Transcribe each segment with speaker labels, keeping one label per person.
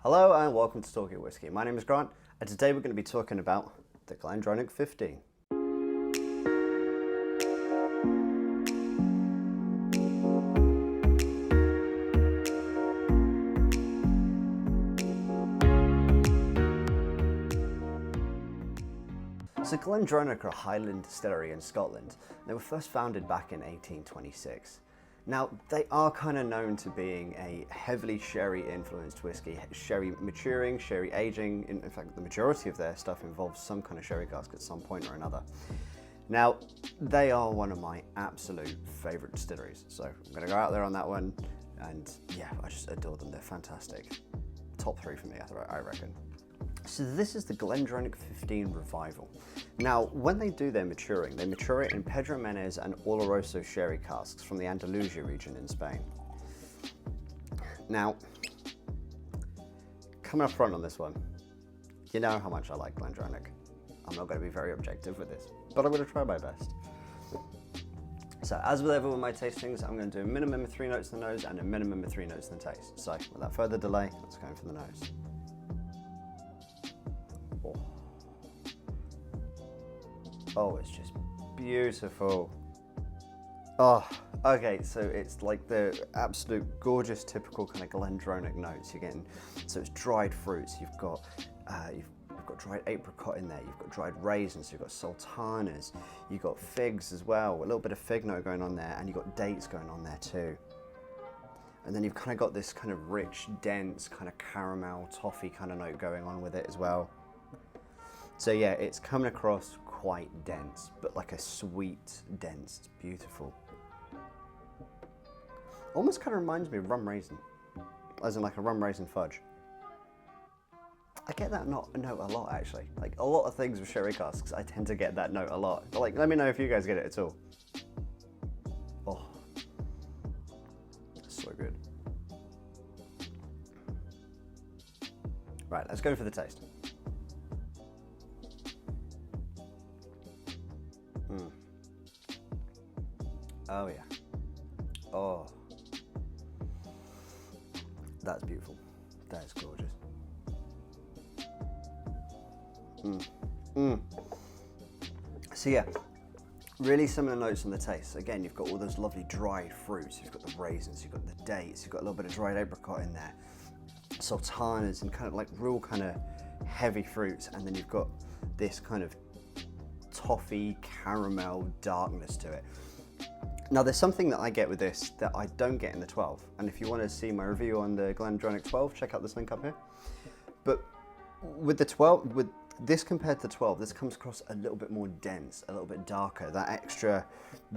Speaker 1: Hello and welcome to Talking Whiskey. My name is Grant and today we're going to be talking about the GlenDronach 15. So GlenDronach are a Highland distillery in Scotland. They were first founded back in 1826. Now, they are kind of known to being a heavily sherry-influenced whiskey, sherry maturing, sherry aging. In fact, the majority of their stuff involves some kind of sherry cask at some point or another. Now, they are one of my absolute favourite distilleries, so I'm going to go out there on that one, and yeah, I just adore them. They're fantastic. Top three for me, I reckon. So this is the GlenDronach 15 Revival. Now, when they do their maturing, they mature it in Pedro Menes and Oloroso sherry casks from the Andalusia region in Spain. Now, coming up front on this one, you know how much I like GlenDronach. I'm not going to be very objective with this, but I'm going to try my best. So, as with ever with my tastings, I'm going to do a minimum of 3 notes in the nose and a minimum of 3 notes in the taste. So, without further delay, let's go in for the nose. Oh, it's just beautiful. Oh, okay, so it's like the absolute gorgeous, typical kind of GlenDronach notes you're getting. So it's dried fruits. You've got dried apricot in there. You've got dried raisins. You've got sultanas. You've got figs as well. A little bit of fig note going on there, and you've got dates going on there too. And then you've kind of got this kind of rich, dense, kind of caramel, toffee kind of note going on with it as well. So yeah, it's coming across quite dense, but like a sweet dense. It's beautiful. Almost kind of reminds me of rum raisin, as in like a rum raisin fudge. I get that note a lot actually. Like a lot of things with sherry casks, I tend to get that note a lot. But like, let me know if you guys get it at all. Oh, so good. Right, let's go for the taste. Oh yeah. Oh. That's beautiful. That is gorgeous. So yeah, really similar notes on the taste. Again, you've got all those lovely dried fruits. You've got the raisins, you've got the dates, you've got a little bit of dried apricot in there. Sultanas and kind of like real kind of heavy fruits. And then you've got this kind of toffee, caramel darkness to it. Now there's something that I get with this that I don't get in the 12, and if you want to see my review on the GlenDronach 12, check out this link up here. But with the 12, with this compared to the 12, this comes across a little bit more dense, a little bit darker. That extra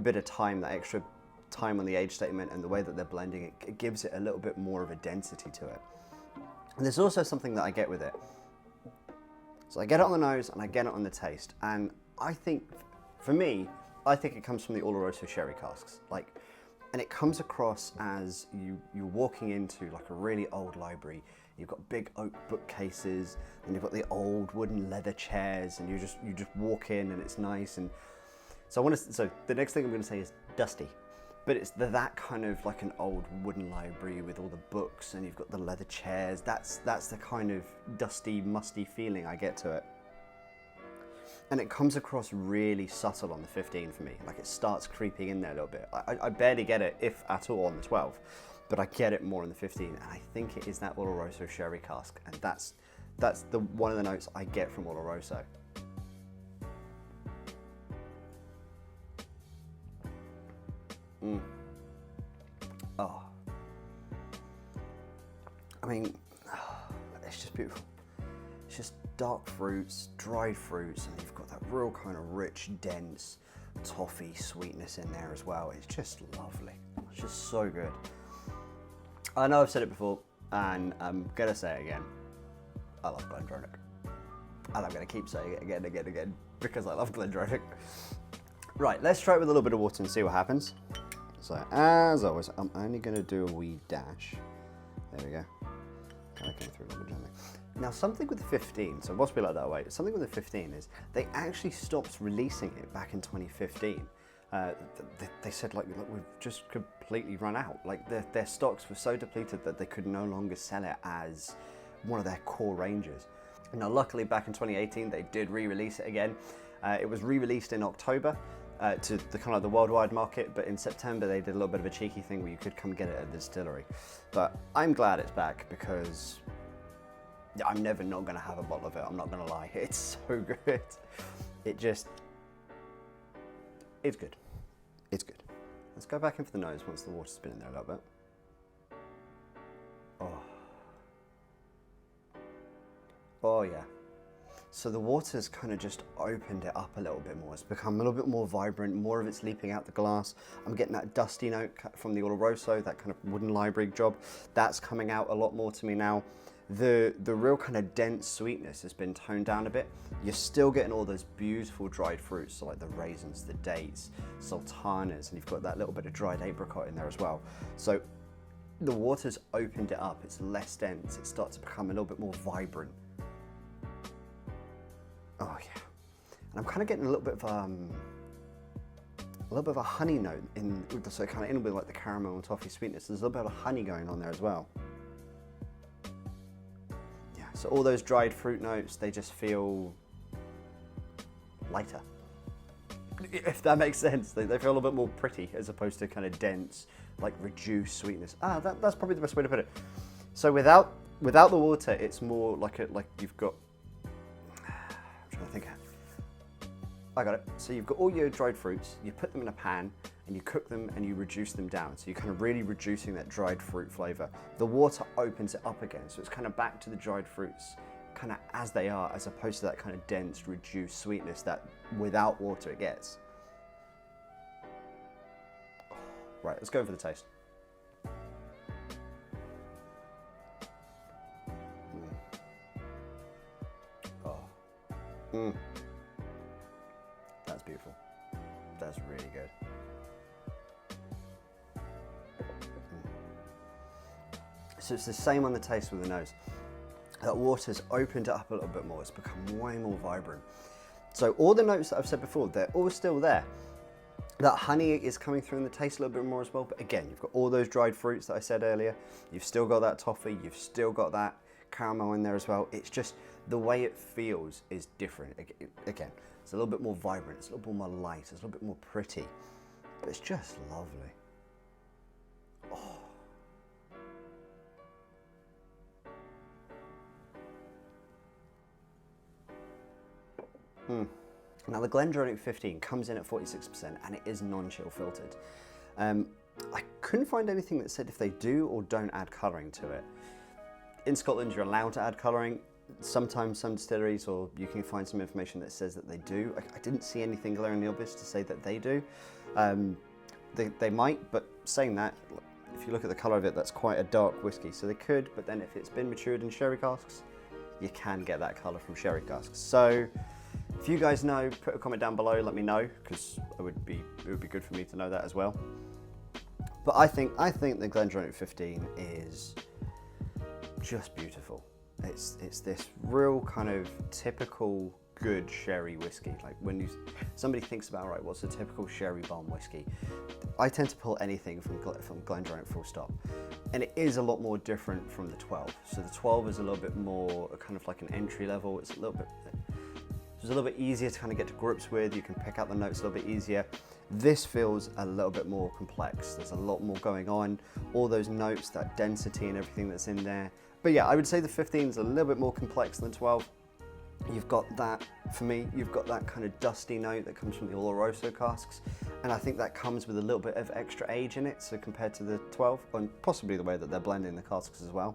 Speaker 1: bit of time, that extra time on the age statement and the way that they're blending it, it gives it a little bit more of a density to it. And there's also something that I get with it. So I get it on the nose and I get it on the taste, and I think, for me, I think it comes from the Oloroso sherry casks, and it comes across as you're walking into like a really old library. You've got big oak bookcases, and you've got the old wooden leather chairs, and you just walk in, and it's nice. And so so the next thing I'm going to say is dusty, but it's that kind of like an old wooden library with all the books, and you've got the leather chairs. That's the kind of dusty, musty feeling I get to it. And it comes across really subtle on the 15 for me. Like it starts creeping in there a little bit. I barely get it, if at all, on the 12, but I get it more in the 15. And I think it is that Oloroso sherry cask, and that's the one of the notes I get from Oloroso. Oh, I mean, it's just beautiful. It's just dark fruits, dried fruits, and you've got that real kind of rich, dense toffee sweetness in there as well. It's just lovely. It's just so good. I know I've said it before, and I'm gonna say it again. I love GlenDronach. And I'm gonna keep saying it again and again and again, because I love GlenDronach. Right, let's try it with a little bit of water and see what happens. So, as always, I'm only gonna do a wee dash. There we go. Kind of came through a little bit gently. Now, something with the 15, so whilst we like that away, something with the 15 is they actually stopped releasing it back in 2015. They said like we've just completely run out. Like their stocks were so depleted that they could no longer sell it as one of their core ranges. Now, luckily back in 2018, they did re-release it again. It was re-released in October to the kind of the worldwide market, but in September they did a little bit of a cheeky thing where you could come get it at the distillery. But I'm glad it's back because I'm never not gonna have a bottle of it, I'm not gonna lie. It's so good. It's good. It's good. Let's go back in for the nose once the water's been in there a little bit. Oh yeah. So the water's kind of just opened it up a little bit more. It's become a little bit more vibrant, more of it's leaping out the glass. I'm getting that dusty note from the Oloroso, that kind of wooden library job. That's coming out a lot more to me now. The real kind of dense sweetness has been toned down a bit. You're still getting all those beautiful dried fruits, so like the raisins, the dates, sultanas, and you've got that little bit of dried apricot in there as well. So the water's opened it up, it's less dense, it starts to become a little bit more vibrant. Oh yeah, and I'm kind of getting a little bit of a honey note in, so kind of in with like the caramel and toffee sweetness. There's a little bit of honey going on there as well. Yeah, so all those dried fruit notes, they just feel lighter, if that makes sense. They feel a little bit more pretty as opposed to kind of dense, like reduced sweetness. That's probably the best way to put it. So without the water, it's more like you've got. I got it. So you've got all your dried fruits, you put them in a pan and you cook them and you reduce them down. So you're kind of really reducing that dried fruit flavor. The water opens it up again. So it's kind of back to the dried fruits, kind of as they are, as opposed to that kind of dense, reduced sweetness that without water it gets. Right, let's go for the taste. That's beautiful. That's really good. So it's the same on the taste with the nose. That water's opened it up a little bit more. It's become way more vibrant. So all the notes that I've said before, they're all still there. That honey is coming through in the taste a little bit more as well. But again, you've got all those dried fruits that I said earlier. You've still got that toffee. You've still got that caramel in there as well. It's just the way it feels is different. Again, it's a little bit more vibrant, it's a little bit more light, it's a little bit more pretty, but it's just lovely. Now the GlenDronach 15 comes in at 46% and it is non-chill filtered. I couldn't find anything that said if they do or don't add colouring to it. In Scotland, you're allowed to add colouring. Sometimes some distilleries, or you can find some information that says that they do. I didn't see anything glaringly obvious to say that they do. They might, but saying that, if you look at the colour of it, that's quite a dark whiskey, so they could, but then if it's been matured in sherry casks, you can get that colour from sherry casks. So if you guys know, put a comment down below, let me know, because it would be good for me to know that as well. But I think the GlenDronach 15 is just beautiful. It's this real kind of typical good sherry whiskey. Like when somebody thinks about, right, what's a typical sherry bomb whiskey? I tend to pull anything from GlenDronach full stop. And it is a lot more different from the 12. So the 12 is a little bit more kind of like an entry level. It's a little bit easier to kind of get to grips with. You can pick out the notes a little bit easier. This feels a little bit more complex. There's a lot more going on. All those notes, that density and everything that's in there. But yeah, I would say the 15 is a little bit more complex than 12. You've got that, for me, you've got that kind of dusty note that comes from the Oloroso casks. And I think that comes with a little bit of extra age in it, so compared to the 12, and possibly the way that they're blending the casks as well.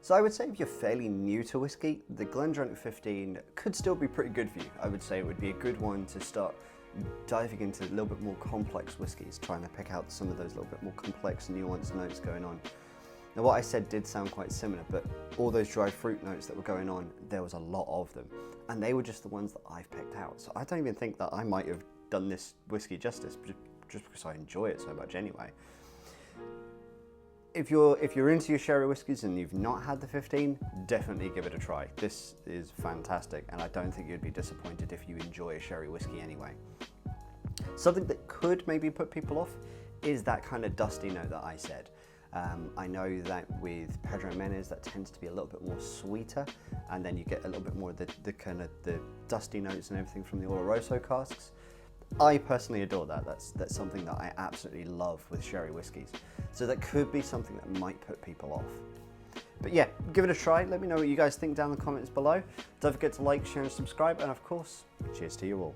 Speaker 1: So I would say if you're fairly new to whiskey, the GlenDronach 15 could still be pretty good for you. I would say it would be a good one to start diving into a little bit more complex whiskies, trying to pick out some of those little bit more complex, nuanced notes going on. Now what I said did sound quite similar, but all those dried fruit notes that were going on, there was a lot of them. And they were just the ones that I've picked out. So I don't even think that I might have done this whiskey justice, just because I enjoy it so much anyway. If you're into your sherry whiskies and you've not had the 15, definitely give it a try. This is fantastic, and I don't think you'd be disappointed if you enjoy a sherry whiskey anyway. Something that could maybe put people off is that kind of dusty note that I said. I know that with Pedro Menez that tends to be a little bit more sweeter, and then you get a little bit more of the kind of the dusty notes and everything from the Oloroso casks. I personally adore that. That's something that I absolutely love with sherry whiskies. So that could be something that might put people off. But yeah, give it a try. Let me know what you guys think down in the comments below. Don't forget to like, share and subscribe, and of course, cheers to you all.